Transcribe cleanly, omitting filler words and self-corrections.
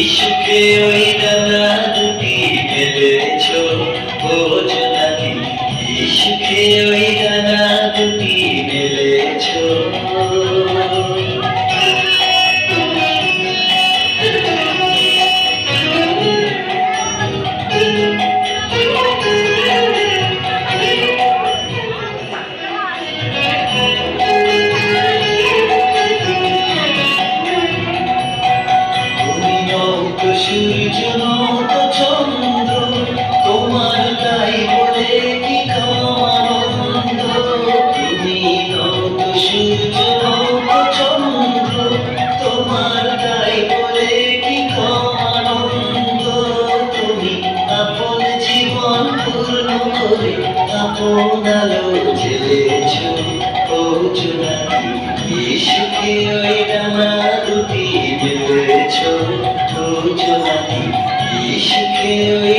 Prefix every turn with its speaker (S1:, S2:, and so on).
S1: ইশুকে ওই ডানা দুটি মেলেছ, বোঝো নাকি? ইশুকে ওই ডানা দুটি মেলেছ। সূর্য তো চন্দ্র, তোমার তাই বলে কি আনন্দ। তুমি নও তো সূর্য তো চন্দ্র, তোমার তাই বলে কি আনন্দ। তুমি আপন জীবন পূর্ণ করে আপন আলো জ্বেলেছ, বোঝো নাকি? ইশুকে ওই ডানা দুটি মেলেছ, বোঝো নাকি? ইশুকে ওই